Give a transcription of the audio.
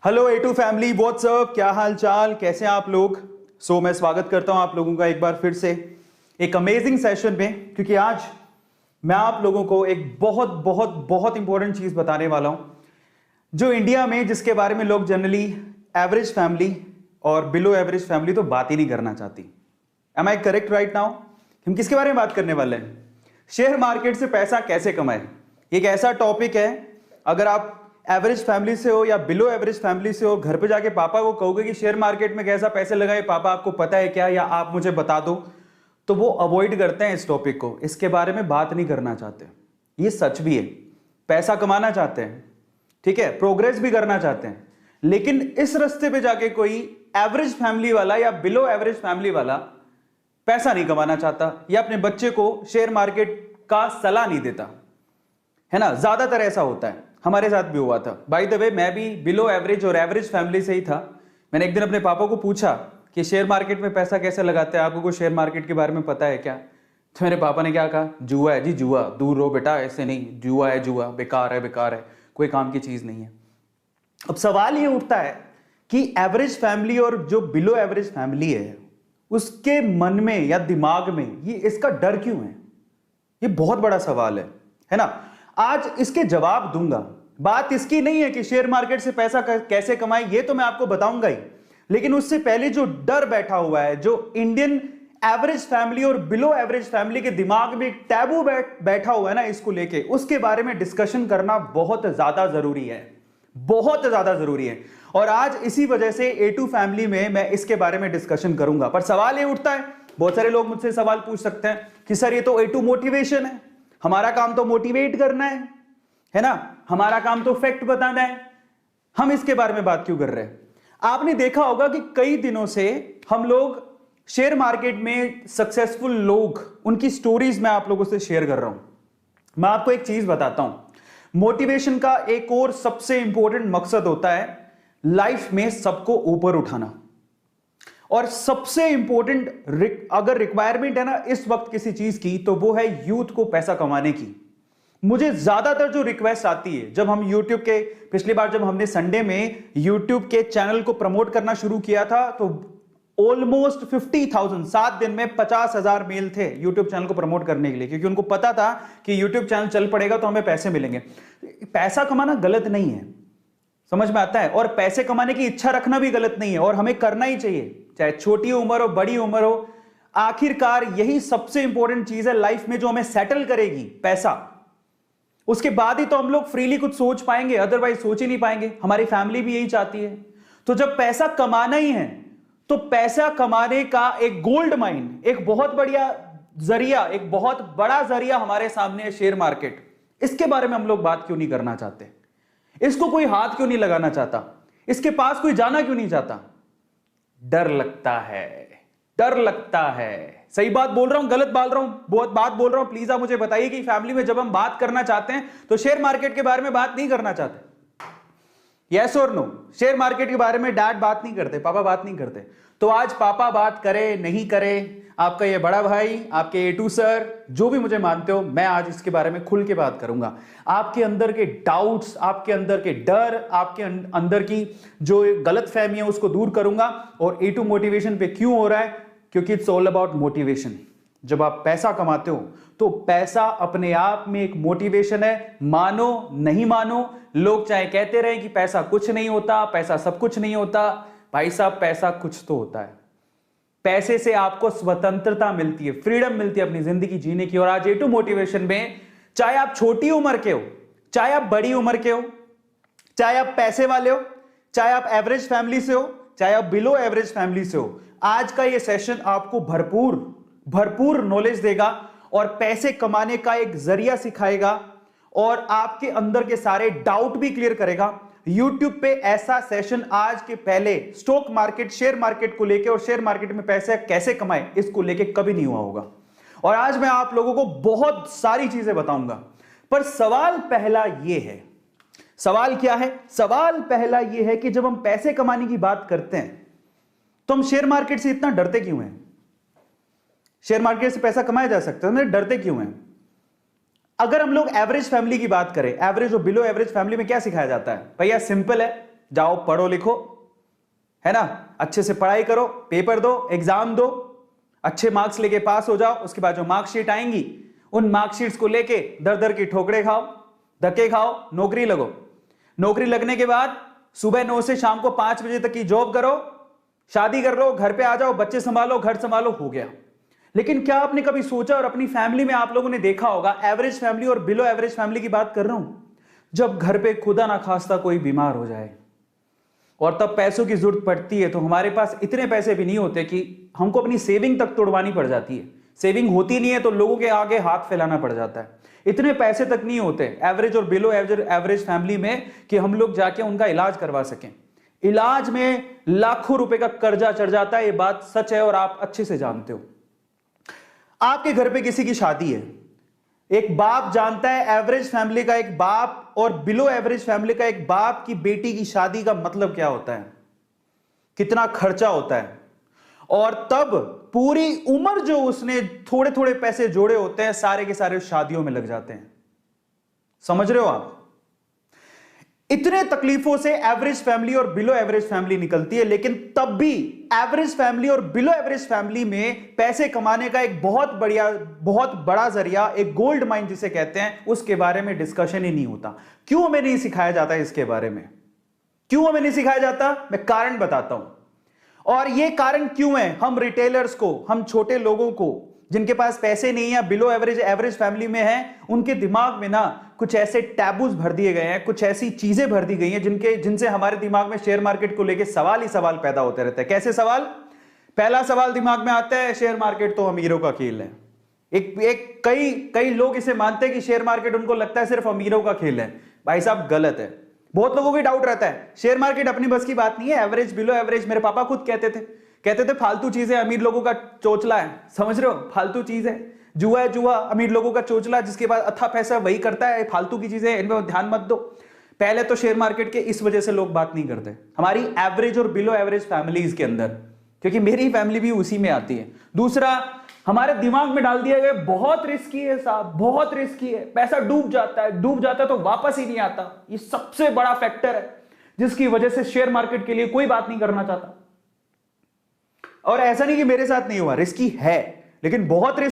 Hello A2 family, WhatsApp, क्या हाल चाल, कैसे हैं आप लोग। मैं स्वागत करता हूं आप लोगों का एक बार फिर से एक अमेजिंग सेशन में, क्योंकि आज मैं आप लोगों को एक बहुत बहुत बहुत इंपॉर्टेंट चीज बताने वाला हूं जो इंडिया में, जिसके बारे में लोग जनरली एवरेज फैमिली और बिलो एवरेज फैमिली तो बात ही नहीं करना चाहती। Am I correct right now? हम किसके बारे में बात करने वाले हैं? शेयर मार्केट से पैसा कैसे कमाए। एक ऐसा टॉपिक है, अगर आप एवरेज फैमिली से हो या बिलो एवरेज फैमिली से हो, घर पे जाके पापा को कहोगे कि शेयर मार्केट में कैसा पैसे लगाए, पापा आपको पता है क्या, या आप मुझे बता दो, तो वो अवॉइड करते हैं इस टॉपिक को, इसके बारे में बात नहीं करना चाहते। ये सच भी है, पैसा कमाना चाहते हैं, ठीक है, प्रोग्रेस भी करना चाहते हैं, लेकिन इस रास्ते पे जाके कोई एवरेज फैमिली वाला या बिलो एवरेज फैमिली वाला पैसा नहीं कमाना चाहता या अपने बच्चे को शेयर मार्केट का सलाह नहीं देता, है ना। ज्यादातर ऐसा होता है, हमारे साथ भी हुआ था। बाय द वे, मैं भी बिलो एवरेज और एवरेज फैमिली से ही था। मैंने एक दिन अपने पापा को पूछा कि शेयर मार्केट में पैसा कैसे लगाते हैं, आपको शेयर मार्केट के बारे में पता है क्या। तो मेरे पापा ने क्या कहा, जुआ है जी जुआ, दूर रहो बेटा, ऐसे नहीं, जुआ है जुआ, बेकार है बेकार है, कोई काम की चीज नहीं है। अब सवाल ये उठता है कि एवरेज फैमिली और जो बिलो एवरेज फैमिली है, उसके मन में या दिमाग में ये इसका डर क्यों है? ये बहुत बड़ा सवाल है ना। आज इसके जवाब दूंगा। बात इसकी नहीं है कि शेयर मार्केट से पैसा कैसे कमाए, ये तो मैं आपको बताऊंगा ही, लेकिन उससे पहले जो डर बैठा हुआ है, जो इंडियन एवरेज फैमिली और बिलो एवरेज फैमिली के दिमाग में एक टैबू बैठा हुआ है ना, इसको लेके, उसके बारे में डिस्कशन करना बहुत ज्यादा जरूरी है, बहुत ज्यादा जरूरी है। और आज इसी वजह से A2 फैमिली में मैं इसके बारे में डिस्कशन करूंगा। पर सवाल ये उठता है, बहुत सारे लोग मुझसे सवाल पूछ सकते हैं कि सर ये तो A2 मोटिवेशन है, हमारा काम तो मोटिवेट करना है ना, हमारा काम तो फैक्ट बताना है, हम इसके बारे में बात क्यों कर रहे हैं। आपने देखा होगा कि कई दिनों से हम लोग शेयर मार्केट में सक्सेसफुल लोग, उनकी स्टोरीज मैं आप लोगों से शेयर कर रहा हूं। मैं आपको एक चीज बताता हूं, मोटिवेशन का एक और सबसे इंपॉर्टेंट मकसद होता है लाइफ में सबको ऊपर उठाना। और सबसे इंपॉर्टेंट अगर रिक्वायरमेंट है ना इस वक्त किसी चीज की, तो वो है यूथ को पैसा कमाने की। मुझे ज्यादातर जो रिक्वेस्ट आती है, जब हम YouTube के, पिछली बार जब हमने संडे में YouTube के चैनल को प्रमोट करना शुरू किया था, तो ऑलमोस्ट 50,000, 7 दिन में 50,000 मेल थे YouTube चैनल को प्रमोट करने के लिए, क्योंकि उनको पता था कि YouTube चैनल चल पड़ेगा तो हमें पैसे मिलेंगे। पैसा कमाना गलत नहीं है, समझ में आता है, और पैसे कमाने की इच्छा रखना भी गलत नहीं है, और हमें करना ही चाहिए, चाहे छोटी उम्र हो बड़ी उम्र हो। आखिरकार यही सबसे इंपॉर्टेंट चीज है लाइफ में जो हमें सेटल करेगी, पैसा। उसके बाद ही तो हम लोग फ्रीली कुछ सोच पाएंगे, अदरवाइज सोच ही नहीं पाएंगे। हमारी फैमिली भी यही चाहती है। तो जब पैसा कमाना ही है, तो पैसा कमाने का एक गोल्ड माइन, एक बहुत बढ़िया जरिया, एक बहुत बड़ा जरिया हमारे सामने है शेयर मार्केट। इसके बारे में हम लोग बात क्यों नहीं करना चाहते? इसको कोई हाथ क्यों नहीं लगाना चाहता? इसके पास कोई जाना क्यों नहीं चाहता? डर लगता है, डर लगता है। सही बात बोल रहा हूं, गलत बोल रहा हूं, बहुत बात बोल रहा हूं? प्लीज आप मुझे बताइए कि फैमिली में जब हम बात करना चाहते हैं तो शेयर मार्केट के बारे में बात नहीं करना चाहते, यस और नो? शेयर मार्केट के बारे में डैड बात नहीं करते, पापा बात नहीं करते। तो आज पापा बात करे नहीं करे, आपका ये बड़ा भाई, आपके A2 सर, जो भी मुझे मानते हो, मैं आज इसके बारे में खुल के बात करूंगा। आपके अंदर के डाउट्स, आपके अंदर के डर, आपके अंदर की जो गलत फहमी है उसको दूर करूंगा। और A2 मोटिवेशन पे क्यों हो रहा है? क्योंकि इट्स ऑल अबाउट मोटिवेशन। जब आप पैसा कमाते हो तो पैसा अपने आप में एक मोटिवेशन है। मानो नहीं मानो, लोग चाहे कहते रहे कि पैसा कुछ नहीं होता, पैसा सब कुछ नहीं होता, भाई साहब पैसा कुछ तो होता है। पैसे से आपको स्वतंत्रता मिलती है, फ्रीडम मिलती है अपनी जिंदगी जीने की। और आज A2 मोटिवेशन में, चाहे आप छोटी उम्र के हो, चाहे आप बड़ी उम्र के हो, चाहे आप पैसे वाले हो, चाहे आप एवरेज फैमिली से हो, चाहे आप बिलो एवरेज फैमिली से हो, आज का यह सेशन आपको भरपूर भरपूर नॉलेज देगा और पैसे कमाने का एक जरिया सिखाएगा और आपके अंदर के सारे डाउट भी क्लियर करेगा। YouTube पे ऐसा सेशन आज के पहले स्टॉक मार्केट, शेयर मार्केट को लेके और शेयर मार्केट में पैसे कैसे कमाएं इसको लेके कभी नहीं हुआ होगा। और आज मैं आप लोगों को बहुत सारी चीजें बताऊंगा। पर सवाल पहला यह है, सवाल क्या है? सवाल पहला यह है कि जब हम पैसे कमाने की बात करते हैं तो हम शेयर मार्केट से इतना डरते क्यों हैं? शेयर मार्केट से पैसा कमाया जा सकता है, डरते क्यों हैं? अगर हम लोग एवरेज फैमिली की बात करें, एवरेज और बिलो एवरेज फैमिली में क्या सिखाया जाता है? भैया सिंपल है, जाओ पढ़ो लिखो, है ना, अच्छे से पढ़ाई करो, पेपर दो, एग्जाम दो, अच्छे मार्क्स लेके पास हो जाओ। उसके बाद जो मार्कशीट आएंगी उन मार्कशीट्स को लेके दर दर की ठोकरे खाओ, धक्के खाओ, नौकरी लगो। नौकरी लगने के बाद सुबह 9 से शाम को 5 बजे तक की जॉब करो, शादी कर लो, घर पे आ जाओ, बच्चे संभालो, घर संभालो, हो गया। लेकिन क्या आपने कभी सोचा, और अपनी फैमिली में आप लोगों ने देखा होगा, एवरेज फैमिली और बिलो एवरेज फैमिली की बात कर रहा हूं, जब घर पे खुदा ना खास्ता कोई बीमार हो जाए और तब पैसों की जरूरत पड़ती है, तो हमारे पास इतने पैसे भी नहीं होते कि हमको अपनी सेविंग तक तोड़वानी पड़ जाती है। सेविंग होती नहीं है तो लोगों के आगे हाथ फैलाना पड़ जाता है। इतने पैसे तक नहीं होते एवरेज और बिलो एवरेज फैमिली में कि हम लोग जाके उनका इलाज करवा सकें। इलाज में लाखों रुपए का कर्जा चढ़ जाता है, ये बात सच है और आप अच्छे से जानते हो। आपके घर पे किसी की शादी है, एक बाप जानता है एवरेज फैमिली का एक बाप और बिलो एवरेज फैमिली का एक बाप की बेटी की शादी का मतलब क्या होता है, कितना खर्चा होता है, और तब पूरी उम्र जो उसने थोड़े थोड़े पैसे जोड़े होते हैं सारे के सारे शादियों में लग जाते हैं। समझ रहे हो आप? इतने तकलीफों से एवरेज फैमिली और बिलो एवरेज फैमिली निकलती है, लेकिन तब भी एवरेज फैमिली और बिलो एवरेज फैमिली में पैसे कमाने का एक बहुत बड़ा जरिया, एक गोल्ड माइन जिसे कहते हैं, उसके बारे में डिस्कशन ही नहीं होता। क्यों हमें नहीं सिखाया जाता इसके बारे में? क्यों हमें नहीं सिखाया जाता? मैं कारण बताता हूं। और यह कारण क्यों है, हम रिटेलर्स को, हम छोटे लोगों को जिनके पास पैसे नहीं है, बिलो एवरेज फैमिली में है, उनके दिमाग में ना कुछ ऐसे टैबूज भर दिए गए हैं, कुछ ऐसी चीजें भर दी गई हैं जिनसे हमारे दिमाग में शेयर मार्केट को लेके सवाल ही सवाल पैदा होते रहते हैं। कैसे सवाल? पहला सवाल दिमाग में आता है, शेयर मार्केट तो अमीरों का खेल है। कई लोग इसे मानते हैं कि शेयर मार्केट, उनको लगता है सिर्फ अमीरों का खेल है। भाई साहब गलत है। बहुत लोगों को डाउट रहता है शेयर मार्केट अपनी बस की बात नहीं है, एवरेज बिलो एवरेज, मेरे पापा खुद कहते थे फालतू चीजें अमीर लोगों का चोचला है। समझ रहे हो? फालतू चीज है, जुआ है, जुआ अमीर लोगों का चोचला, जिसके पास अच्छा पैसा वही करता है, फालतू की चीजें इनमें ध्यान मत दो। पहले तो शेयर मार्केट के इस वजह से लोग बात नहीं करते हमारी एवरेज और बिलो एवरेज फैमिलीज के अंदर, क्योंकि मेरी फैमिली भी उसी में आती है। दूसरा, हमारे दिमाग में डाल दिया गया बहुत रिस्की है साहब, बहुत रिस्की है, पैसा डूब जाता है तो वापस ही नहीं आता। ये सबसे बड़ा फैक्टर है जिसकी वजह से शेयर मार्केट के लिए कोई बात नहीं करना चाहता। और ऐसा नहीं कि मेरे साथ नहीं हुआ, रिस्की है, लेकिन बहुत